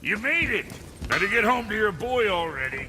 You made it! Better get home to your boy already.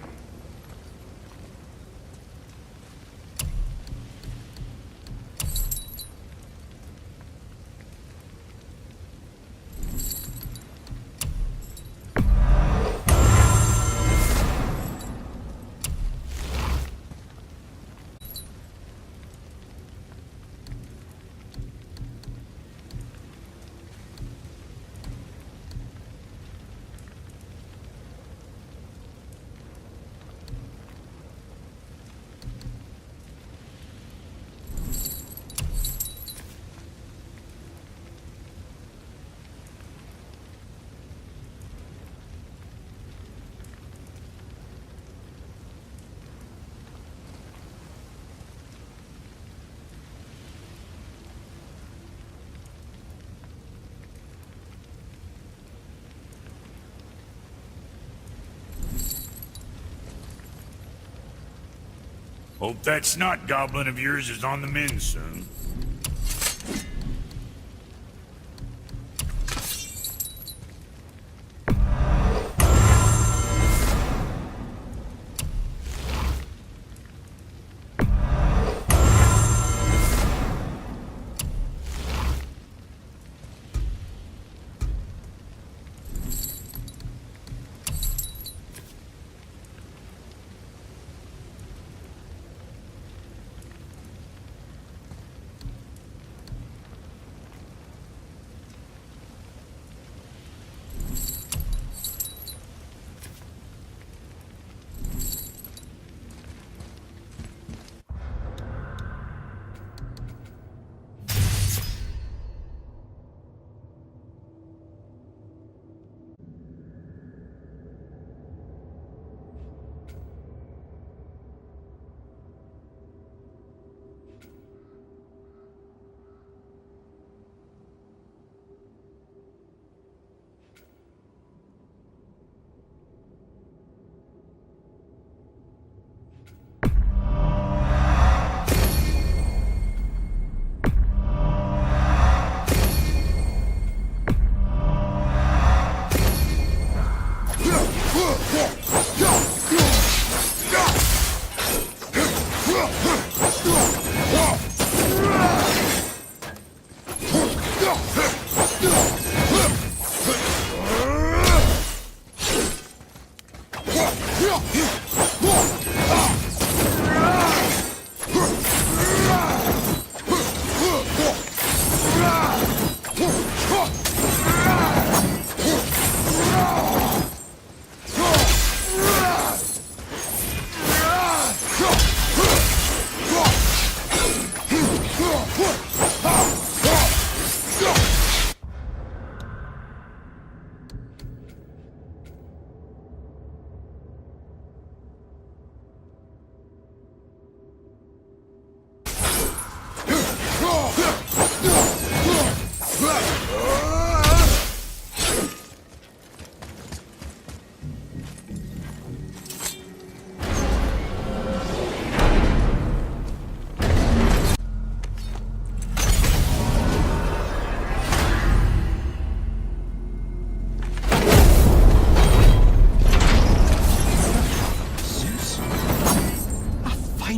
Hope that snot goblin of yours is on the mend soon.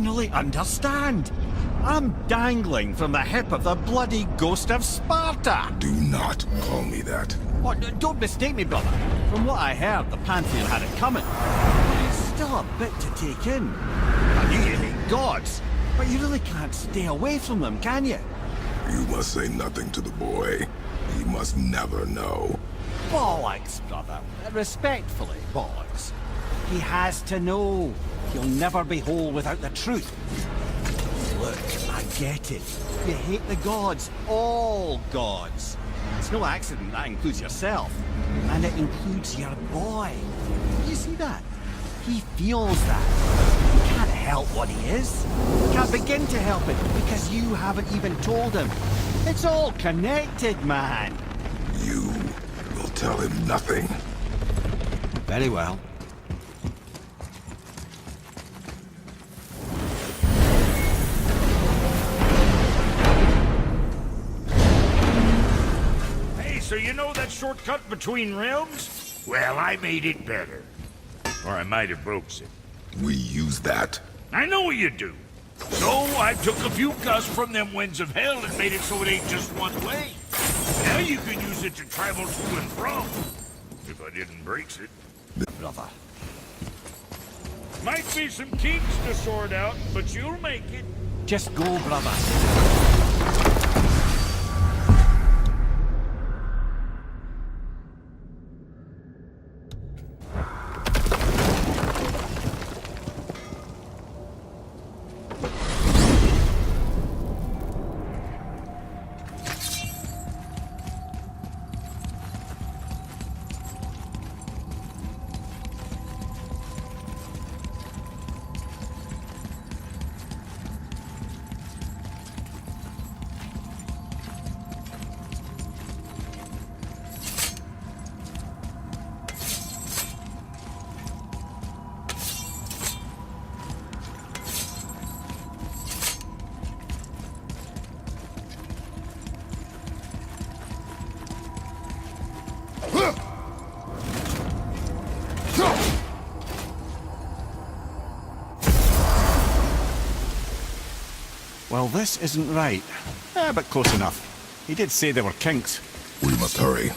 finally understand. I'm dangling from the hip of the bloody ghost of Sparta. Do not call me that. Oh, don't mistake me, brother. From what I heard, the Pantheon had it coming. But it's still a bit to take in. I knew you hate gods, but you really can't stay away from them, can you? You must say nothing to the boy. He must never know. Bollocks, brother. Respectfully, bollocks. He has to know. He'll never be whole without the truth. Look, I get it. You hate the gods. All gods. It's no accident that includes yourself. And it includes your boy. You see that? He feels that. He can't help what he is. He can't begin to help it because you haven't even told him. It's all connected, man. You will tell him nothing. Very well. Hey, so you know that shortcut between realms? Well, I made it better. Or I might have broke it. We use that. I know you do. So I took a few gusts from them winds of hell and made it so it ain't just one way. Now you can use it to travel to and from. If I didn't break it. Brother. Might be some kinks to sort out, but you'll make it. Just go, brother. Well, this isn't right. But close enough. He did say there were kinks. We must hurry.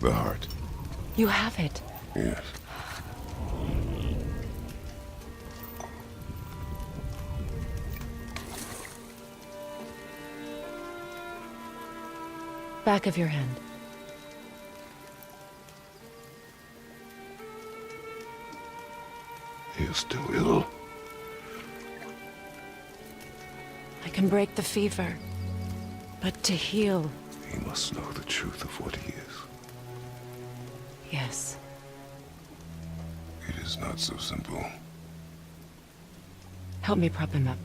The heart. You have it. Yes. Back of your hand. He is still ill. I can break the fever. But to heal, He must know the truth of what he is. yes. It is not so simple. Help me prop him up.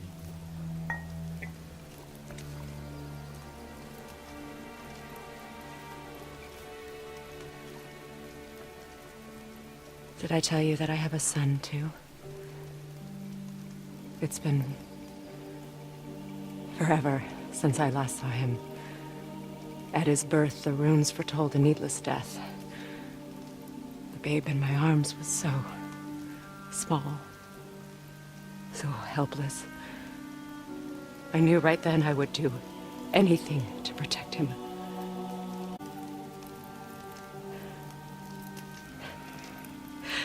Did I tell you that I have a son, too? It's been forever since I last saw him. At his birth, the runes foretold a needless death. The babe in my arms was so small, so helpless. I knew right then I would do anything to protect him.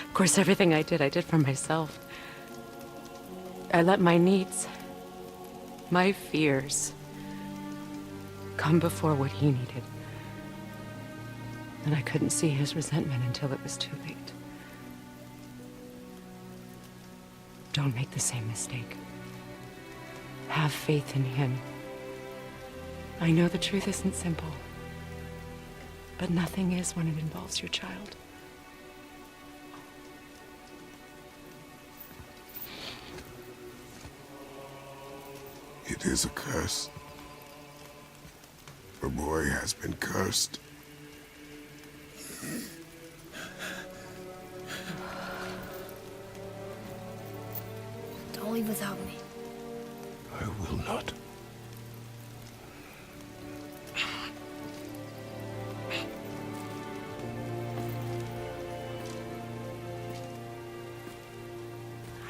Of course, everything I did for myself. I let my needs, my fears, come before what he needed. And I couldn't see his resentment until it was too late. Don't make the same mistake. Have faith in him. I know the truth isn't simple, but nothing is when it involves your child. It is a curse. The boy has been cursed. Don't leave without me. I will not.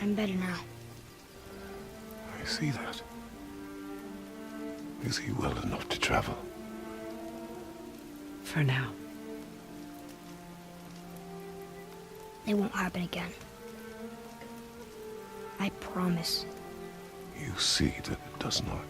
I'm better now. I see that. Is he well enough to travel? For now. It won't happen again. I promise. You see that it does not.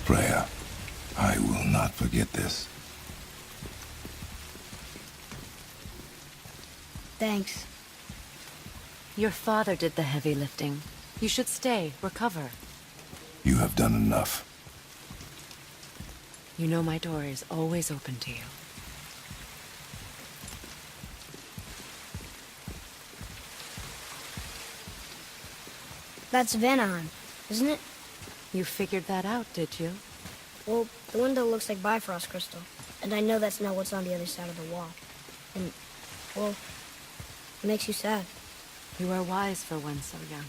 Freya, I will not forget this. Thanks. Your father did the heavy lifting. You should stay, recover. You have done enough. You know my door is always open to you. That's Vanaheim, isn't it? You figured that out, did you? Well, the window looks like Bifrost crystal, and I know that's not what's on the other side of the wall. And, well, it makes you sad. You are wise for one so young.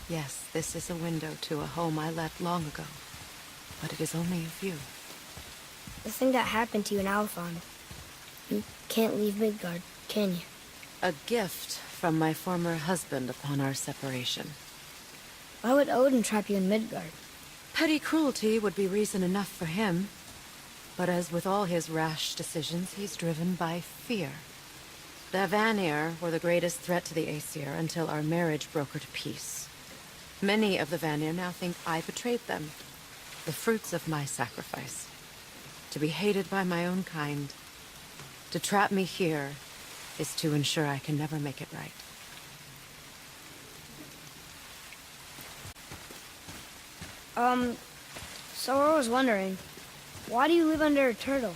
Yes, this is a window to a home I left long ago, but it is only a view. The thing that happened to you in Alfheim, you can't leave Midgard, can you? A gift from my former husband upon our separation. Why would Odin trap you in Midgard? Petty cruelty would be reason enough for him. But as with all his rash decisions, he's driven by fear. The Vanir were the greatest threat to the Aesir until our marriage brokered peace. Many of the Vanir now think I betrayed them. The fruits of my sacrifice. To be hated by my own kind. To trap me here is to ensure I can never make it right. So I was wondering, why do you live under a turtle?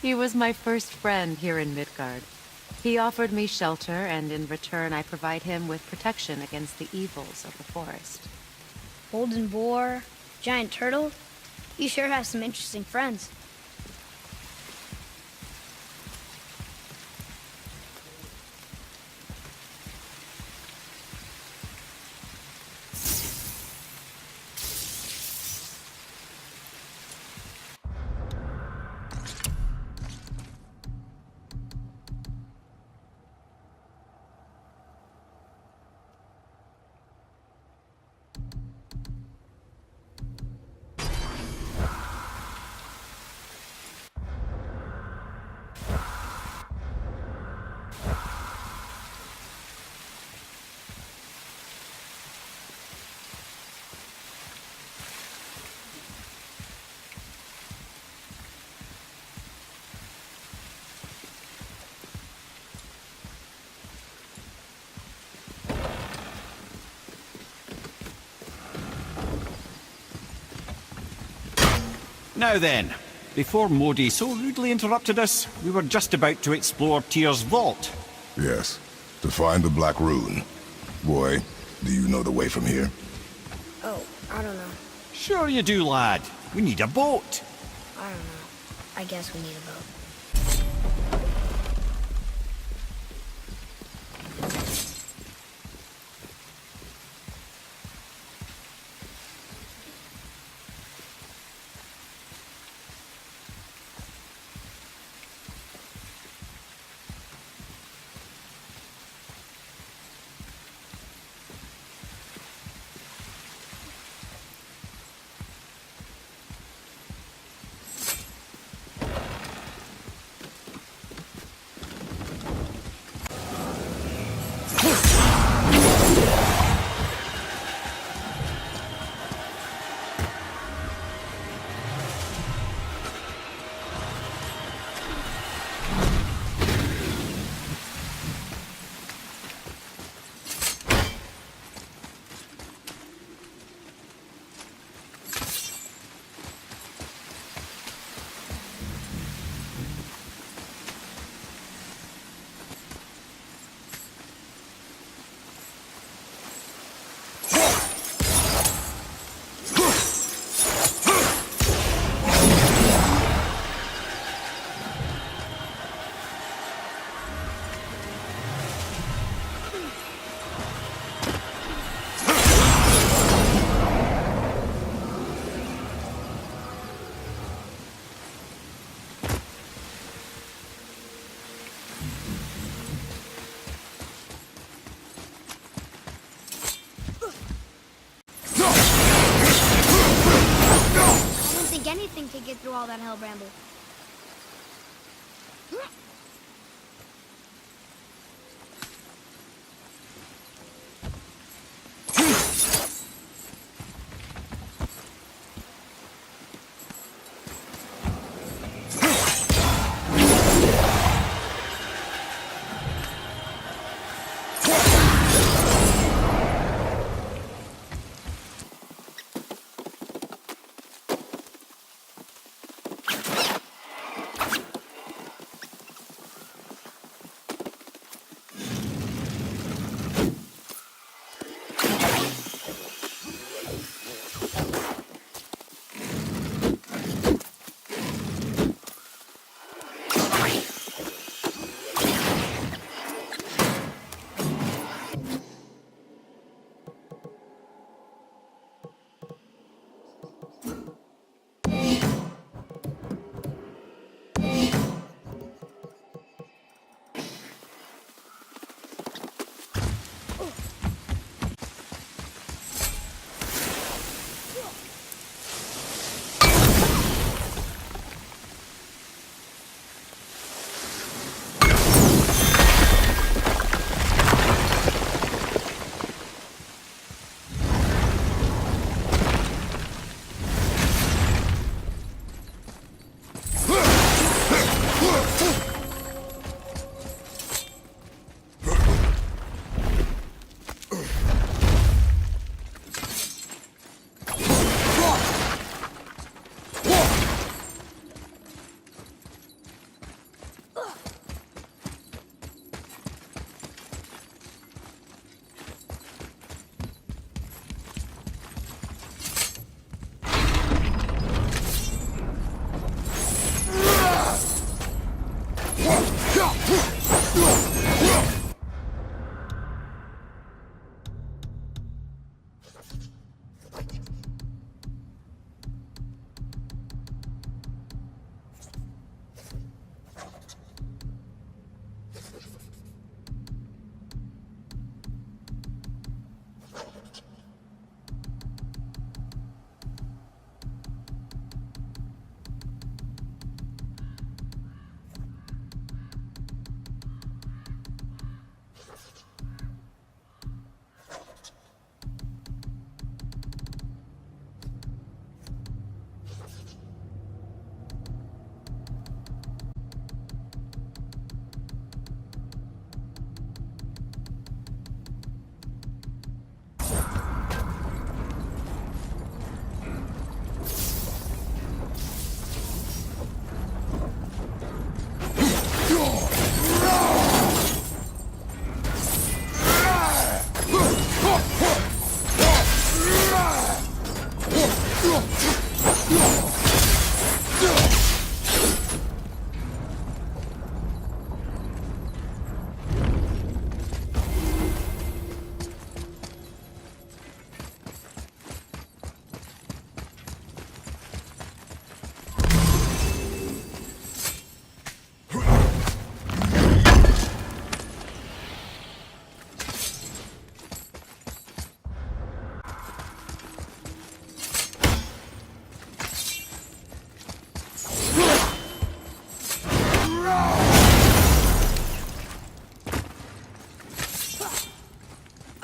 He was my first friend here in Midgard. He offered me shelter, and in return I provide him with protection against the evils of the forest. Golden boar, giant turtle? You sure have some interesting friends. Now then, before Modi so rudely interrupted us, we were just about to explore Tyr's vault. Yes, to find the Black Rune. Boy, do you know the way from here? Oh, I don't know. Sure you do, lad. We need a boat. I don't know. I guess we need a boat. get through all that hell bramble.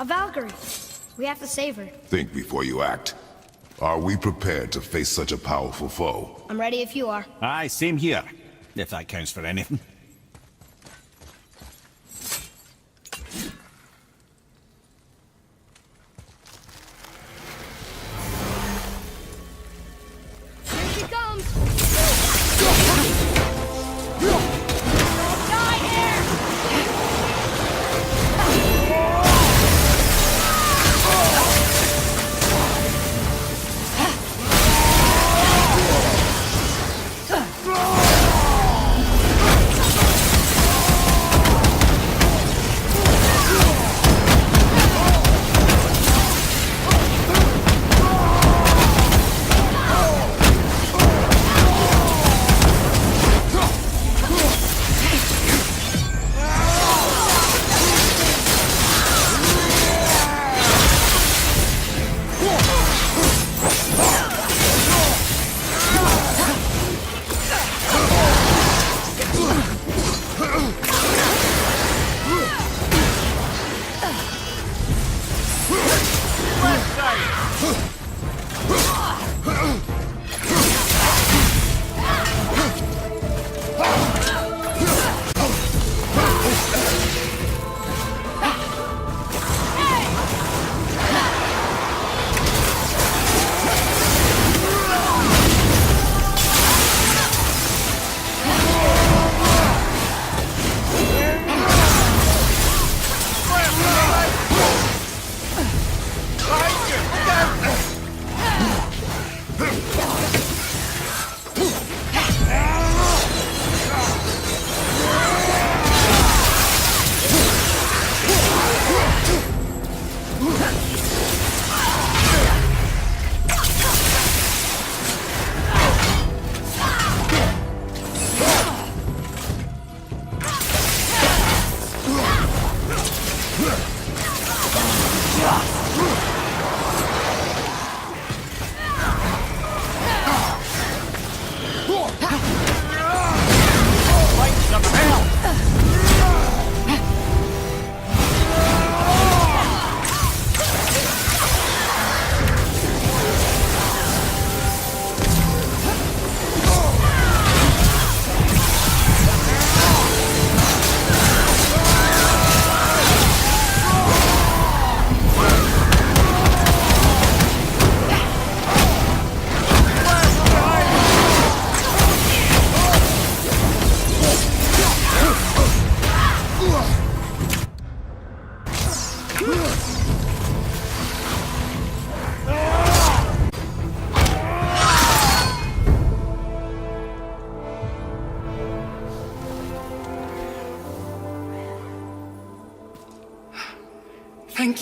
A Valkyrie. We have to save her. Think before you act. Are we prepared to face such a powerful foe? I'm ready if you are. Aye, same here. If that counts for anything. Here she comes! Die here!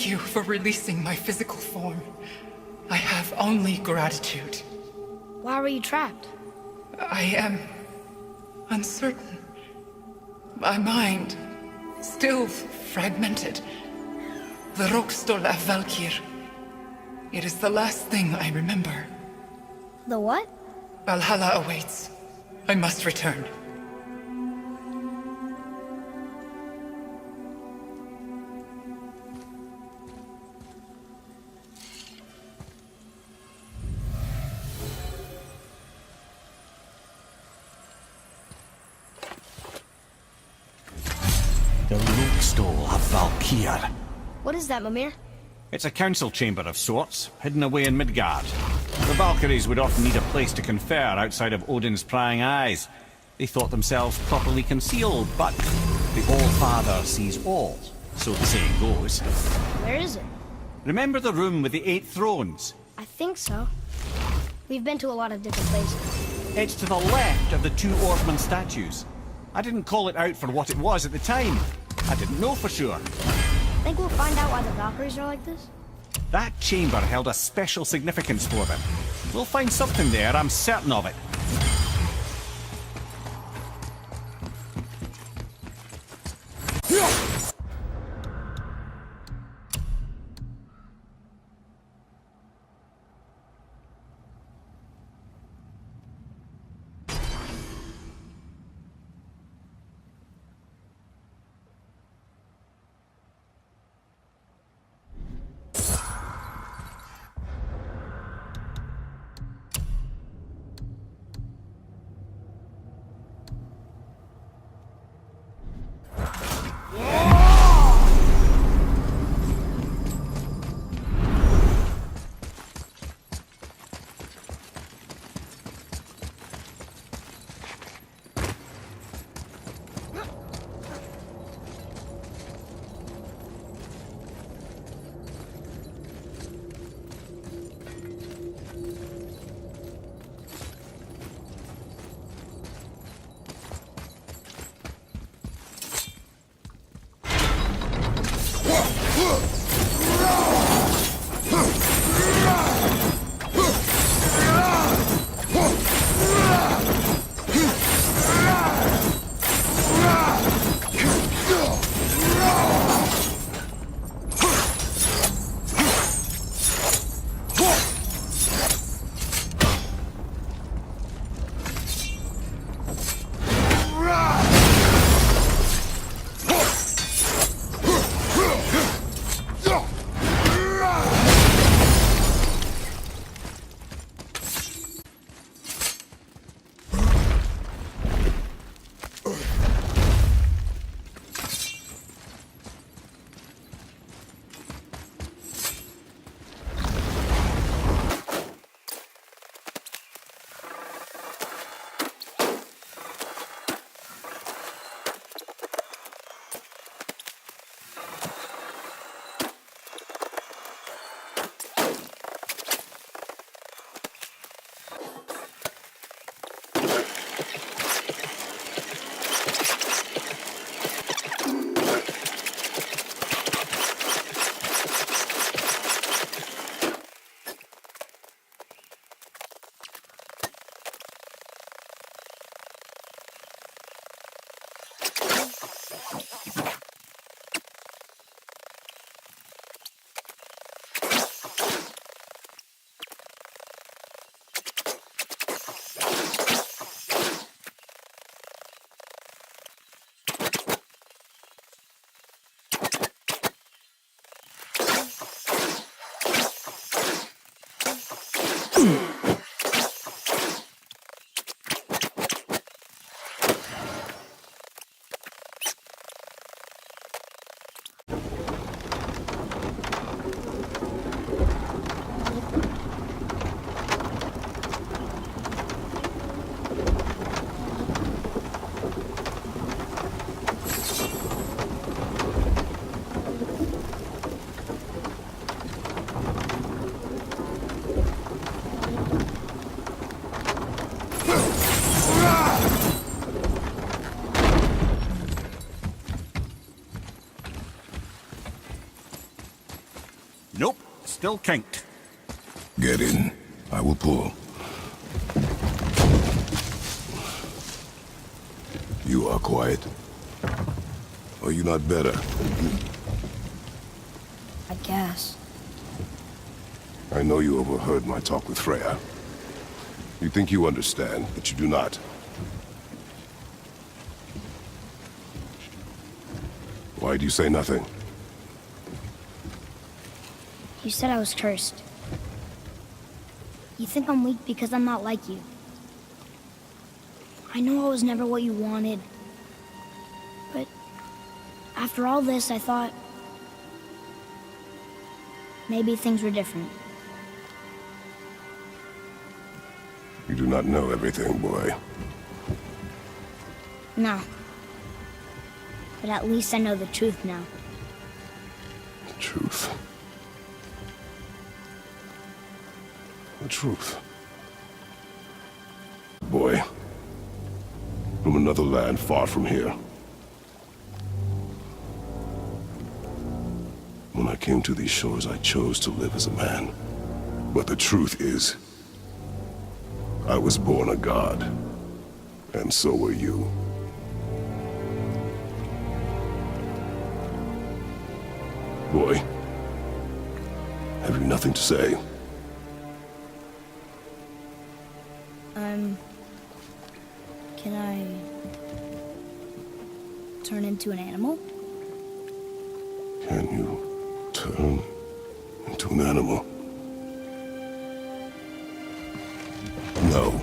Thank you for releasing my physical form. I have only gratitude. Why were you trapped? I am uncertain. My mind, still fragmented. The Rokstol av Valkyr. It is the last thing I remember. The what? Valhalla awaits. I must return. The Rokstol of Valkyr. What is that, Mimir? It's a council chamber of sorts, hidden away in Midgard. The Valkyries would often need a place to confer outside of Odin's prying eyes. They thought themselves properly concealed, but the All-Father sees all, so the saying goes. Where is it? Remember the room with the 8 thrones? I think so. We've been to a lot of different places. It's to the left of the 2 Orkman statues. I didn't call it out for what it was at the time. I didn't know for sure. Think we'll find out why the Valkyries are like this? That chamber held a special significance for them. We'll find something there, I'm certain of it. still kinked. Get in. I will pull. You are quiet. Are you not better? I guess. I know you overheard my talk with Freya. You think you understand, but you do not. Why do you say nothing? You said I was cursed. You think I'm weak because I'm not like you. I know I was never what you wanted. But after all this, I thought maybe things were different. You do not know everything, boy. No. But at least I know the truth now. The truth. The truth. Boy. From another land far from here. When I came to these shores, I chose to live as a man. But the truth is, I was born a god. And so were you. Boy, have you nothing to say? Can I turn into an animal? Can you turn into an animal? No.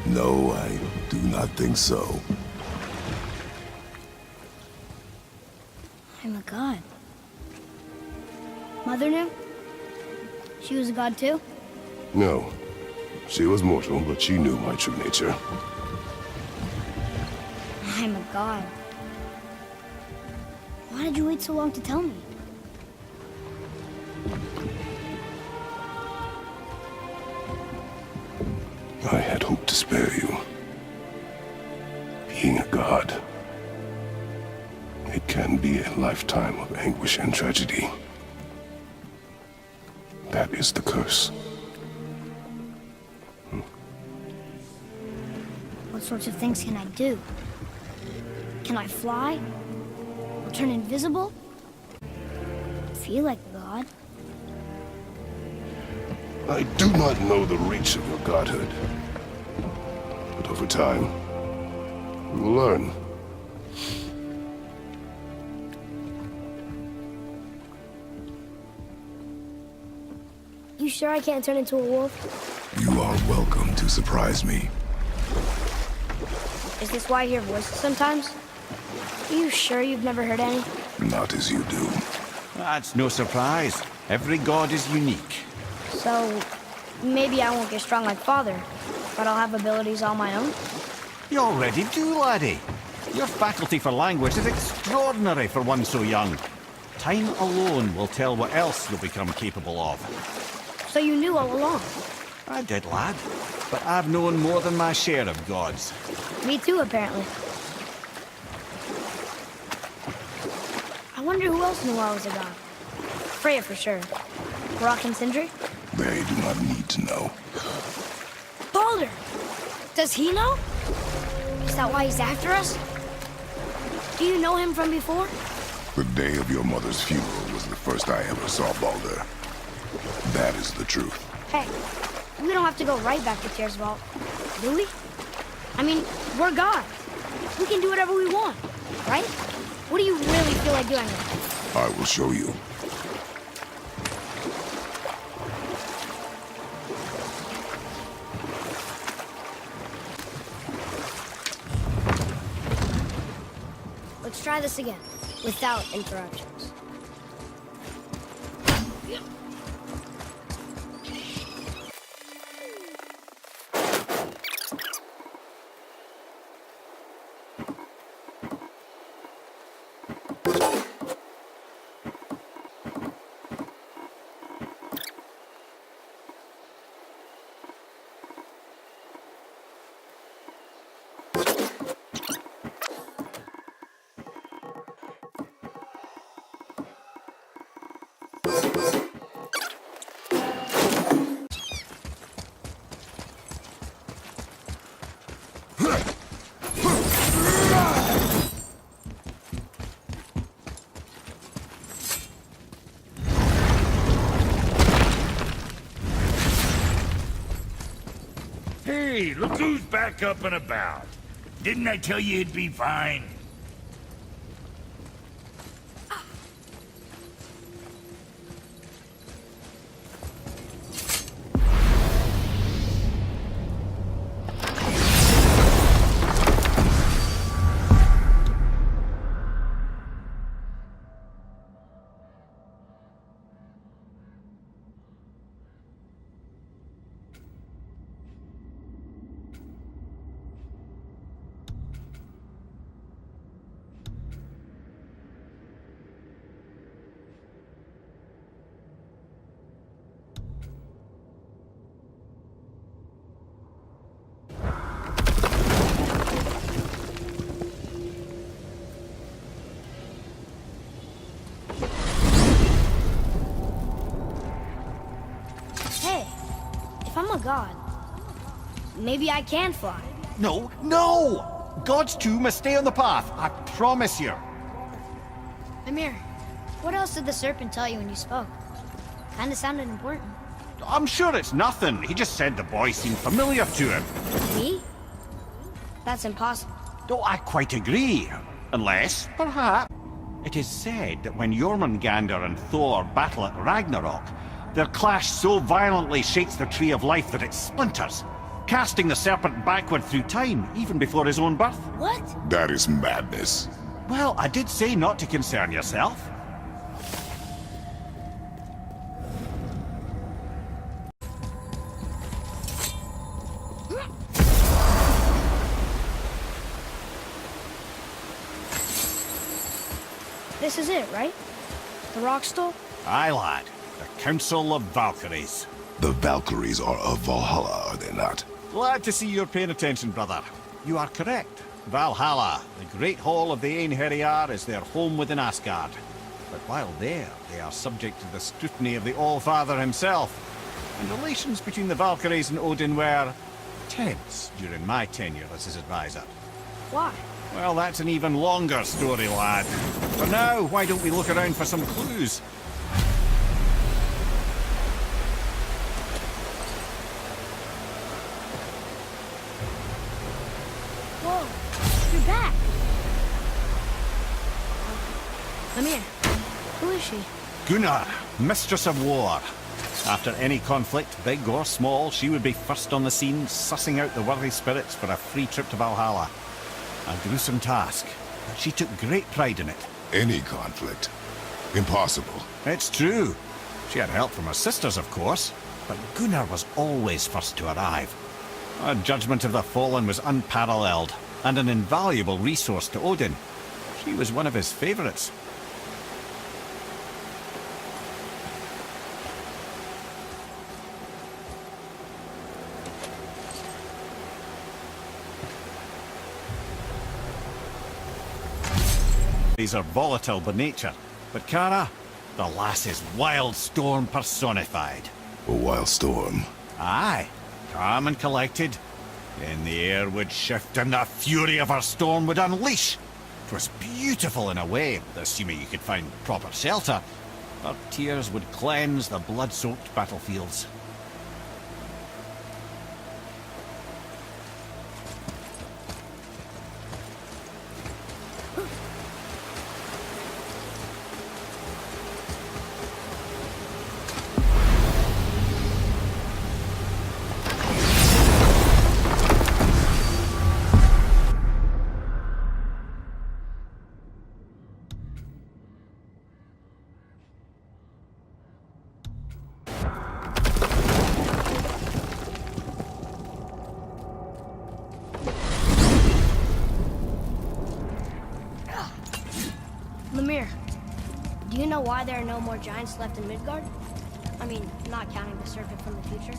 No, I do not think so. I'm a god. Mother knew? She was a god too? No. She was mortal, but she knew my true nature. I'm a god. Why did you wait so long to tell me? I had hoped to spare you. Being a god, it can be a lifetime of anguish and tragedy. That is the curse. What sorts of things can I do? Can I fly? Or turn invisible? I feel like a god. I do not know the reach of your godhood. But over time, you will learn. You sure I can't turn into a wolf? You are welcome to surprise me. Is this why I hear voices sometimes? Are you sure you've never heard any? Not as you do. That's no surprise. Every god is unique. So, maybe I won't get strong like Father, but I'll have abilities all my own? You already do, laddie. Your faculty for language is extraordinary for one so young. Time alone will tell what else you'll become capable of. So you knew all along? I did, lad. But I've known more than my share of gods. Me too, apparently. I wonder who else knew I was a god. Freya for sure. Brock and Sindri? They do not need to know. Baldur! Does he know? Is that why he's after us? Do you know him from before? The day of your mother's funeral was the first I ever saw Baldur. That is the truth. Hey, we don't have to go right back to Tyr's vault, do we? I mean, we're God. We can do whatever we want, right? What do you really feel like doing? I will show you. Let's try this again, without interruptions. Hey, look who's back up and about. Didn't I tell you it'd be fine? Hey, if I'm a god, maybe I can fly. No, no! Gods too must stay on the path, I promise you. Amir, what else did the serpent tell you when you spoke? Kinda sounded important. I'm sure it's nothing. He just said the boy seemed familiar to him. Me? That's impossible. Oh, I quite agree. Unless, perhaps, it is said that when Jormungandr and Thor battle at Ragnarok, their clash so violently shakes the Tree of Life that it splinters, casting the serpent backward through time, even before his own birth. What? That is madness. Well, I did say not to concern yourself. This is it, right? The rock stool? Aye, lad. The Council of Valkyries. The Valkyries are of Valhalla, are they not? Glad to see you're paying attention, brother. You are correct. Valhalla, the great hall of the Einherjar, is their home within Asgard. But while there, they are subject to the scrutiny of the All-Father himself. And relations between the Valkyries and Odin were tense during my tenure as his advisor. Why? Well, that's an even longer story, lad. For now, why don't we look around for some clues? Whoa, you're back. Amir, who is she? Gunnar, Mistress of War. After any conflict, big or small, she would be first on the scene, sussing out the worthy spirits for a free trip to Valhalla. A gruesome task, but she took great pride in it. Any conflict. Impossible. It's true. She had help from her sisters, of course, but Gunnar was always first to arrive. Her judgment of the fallen was unparalleled, and an invaluable resource to Odin. She was one of his favorites. These are volatile by nature, but Kara, the lass is wild storm personified. A wild storm. Aye, calm and collected. Then the air would shift and the fury of her storm would unleash. 'Twas beautiful in a way, assuming you could find proper shelter. Her tears would cleanse the blood-soaked battlefields. Lemire, do you know why there are no more giants left in Midgard? I mean, not counting the serpent from the future.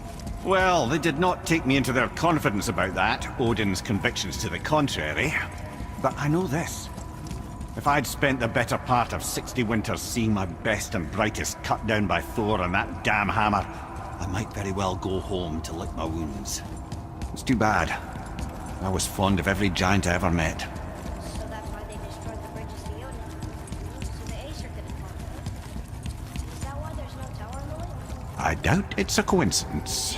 Well, they did not take me into their confidence about that, Odin's convictions to the contrary. But I know this. If I'd spent the better part of 60 winters seeing my best and brightest cut down by Thor and that damn hammer, I might very well go home to lick my wounds. It's too bad. I was fond of every giant I ever met. So that's why they destroyed the bridges to Jotun. So the Aesir couldn't fall. Is that why there's no tower on the lake? I doubt it's a coincidence.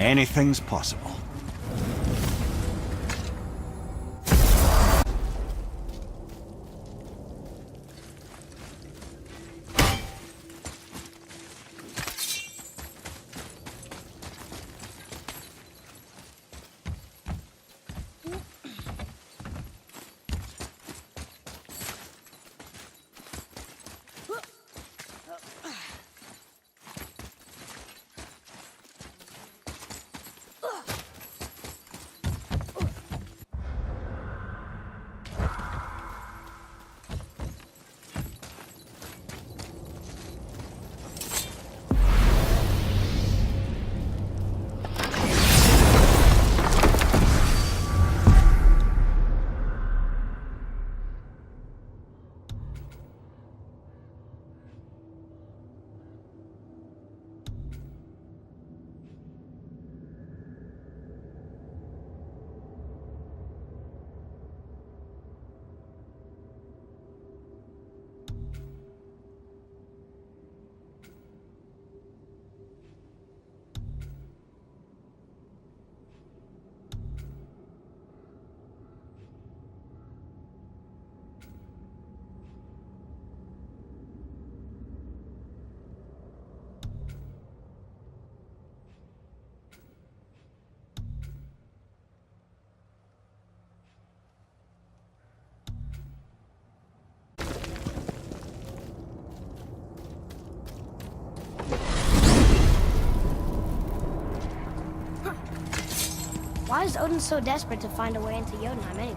anything's possible. Why is Odin so desperate to find a way into Jotunheim anyway?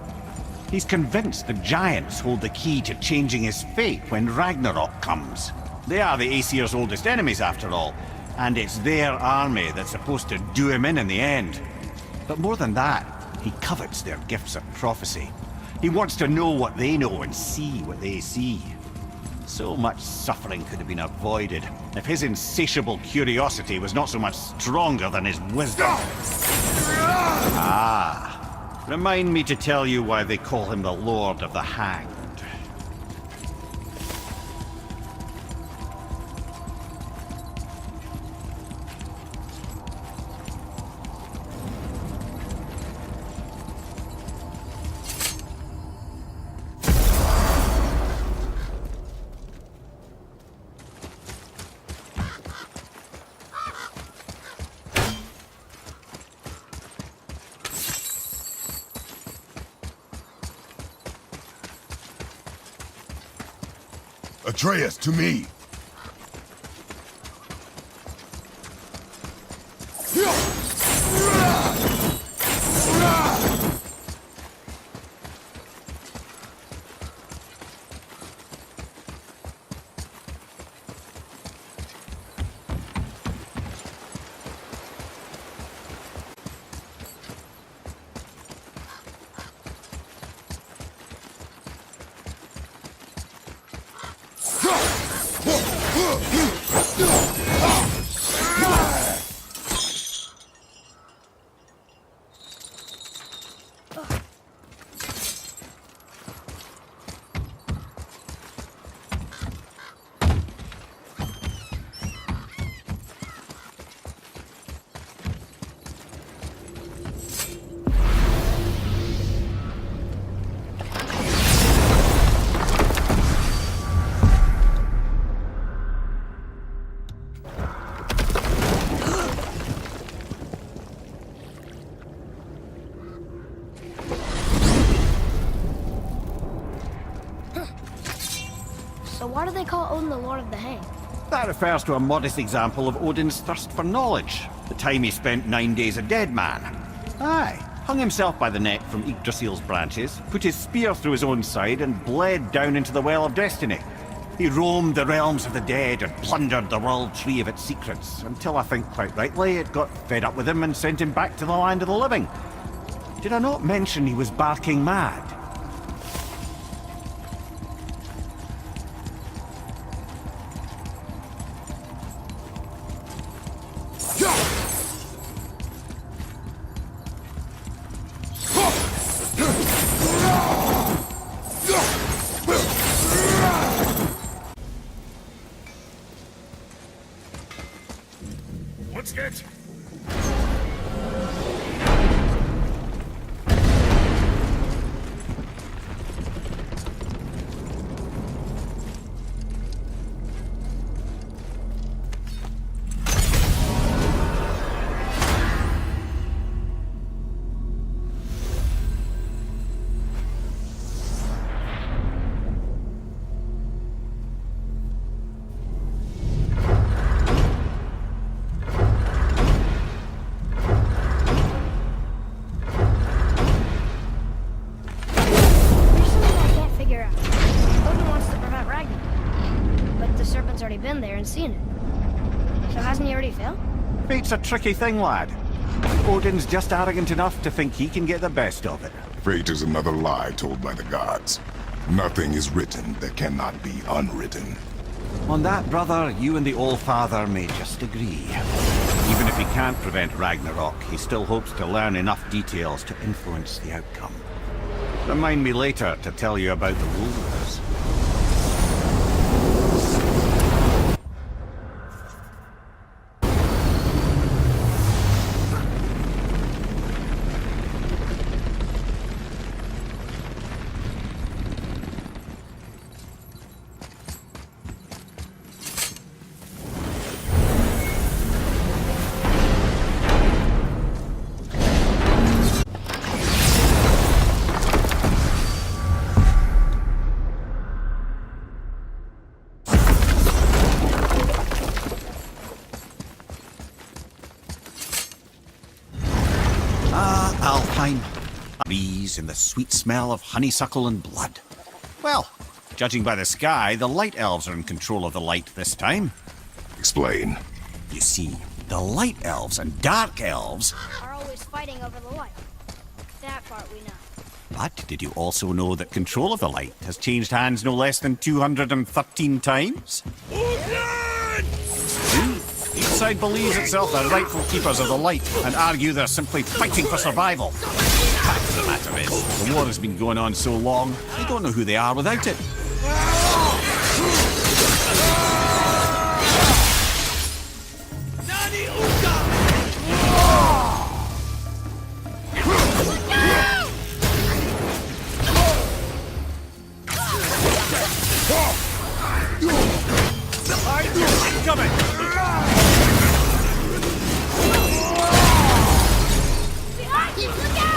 He's convinced the giants hold the key to changing his fate when Ragnarok comes. They are the Aesir's oldest enemies, after all, and it's their army that's supposed to do him in the end. But more than that, he covets their gifts of prophecy. He wants to know what they know and see what they see. So much suffering could have been avoided if his insatiable curiosity was not so much stronger than his wisdom. Ah, remind me to tell you why they call him the Lord of the Hanged. Atreus, to me! So why do they call Odin the Lord of the Hanged? That refers to a modest example of Odin's thirst for knowledge. The time he spent 9 days a dead man. Aye, hung himself by the neck from Yggdrasil's branches, put his spear through his own side and bled down into the Well of Destiny. He roamed the realms of the dead and plundered the World Tree of its secrets, until I think quite rightly it got fed up with him and sent him back to the land of the living. Did I not mention he was barking mad? What's that? already failed? Fate's a tricky thing, lad. Odin's just arrogant enough to think he can get the best of it. Fate is another lie told by the gods. Nothing is written that cannot be unwritten. On that, brother, you and the All-Father may just agree. Even if he can't prevent Ragnarok, he still hopes to learn enough details to influence the outcome. Remind me later to tell you about the wolves. Alpine. Breeze and the sweet smell of honeysuckle and blood. Well, judging by the sky, the light elves are in control of the light this time. Explain. You see, the light elves and dark elves... Are always fighting over the light. That part we know. But did you also know that control of the light has changed hands no less than 213 times? Each side believes itself the rightful keepers of the light and argue they're simply fighting for survival. Fact of the matter is, the war has been going on so long, they don't know who they are without it. Coming! Behind you! Look out!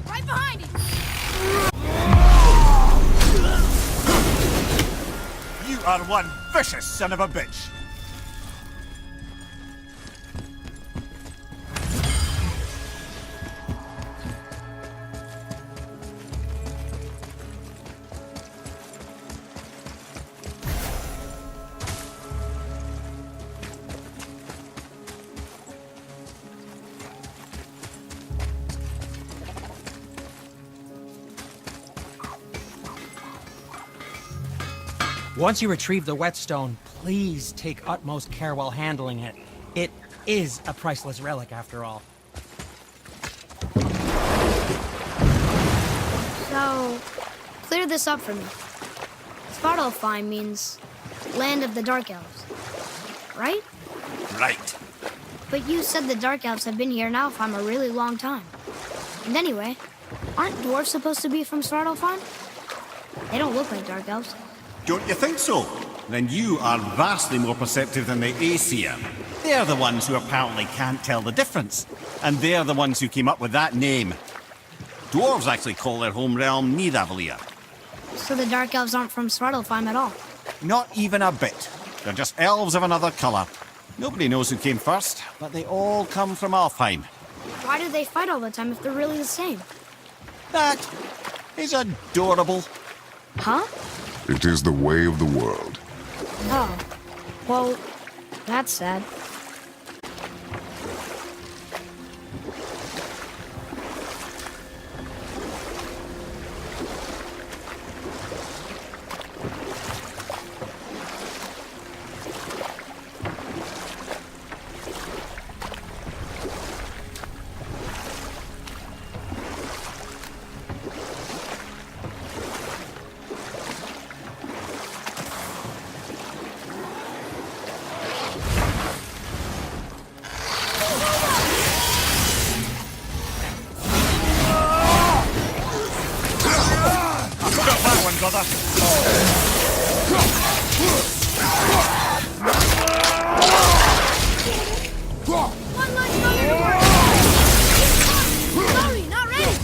Right behind you! You are one vicious son of a bitch. Once you retrieve the whetstone, please take utmost care while handling it. It is a priceless relic, after all. So, clear this up for me. Svartalfheim means land of the Dark Elves, right? Right. But you said the Dark Elves have been here in Alfheim a really long time. And anyway, aren't dwarves supposed to be from Svartalfheim? They don't look like Dark Elves. Don't you think so? Then you are vastly more perceptive than the Aesir. They're the ones who apparently can't tell the difference. And they're the ones who came up with that name. Dwarves actually call their home realm Nidavellir. So the Dark Elves aren't from Svartalfheim at all. Not even a bit. They're just elves of another colour. Nobody knows who came first, but they all come from Alfheim. Why do they fight all the time if they're really the same? That is adorable. Huh? It is the way of the world. Oh. Well, that's sad. One leg coming! Sorry, not ready!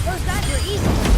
Those guys were easy.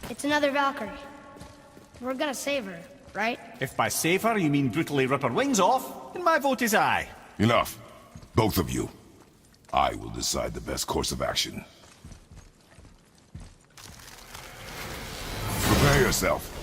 It's another Valkyrie. We're gonna save her, right? If by save her you mean brutally rip her wings off, then my vote is aye. Enough. Both of you. I will decide the best course of action. Prepare yourself.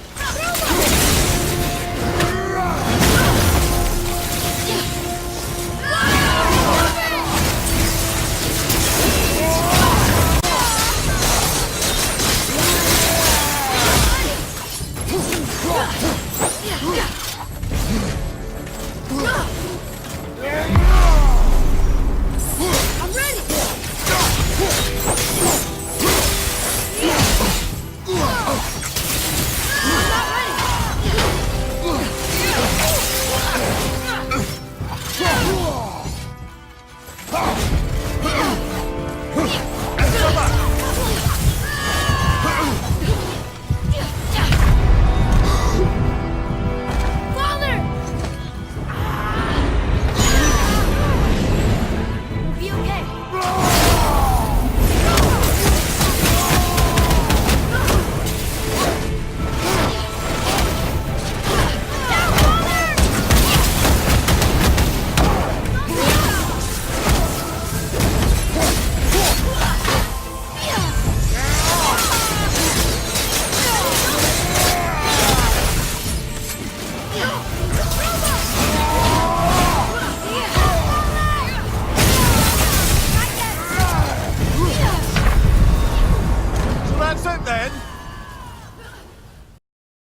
That's it then.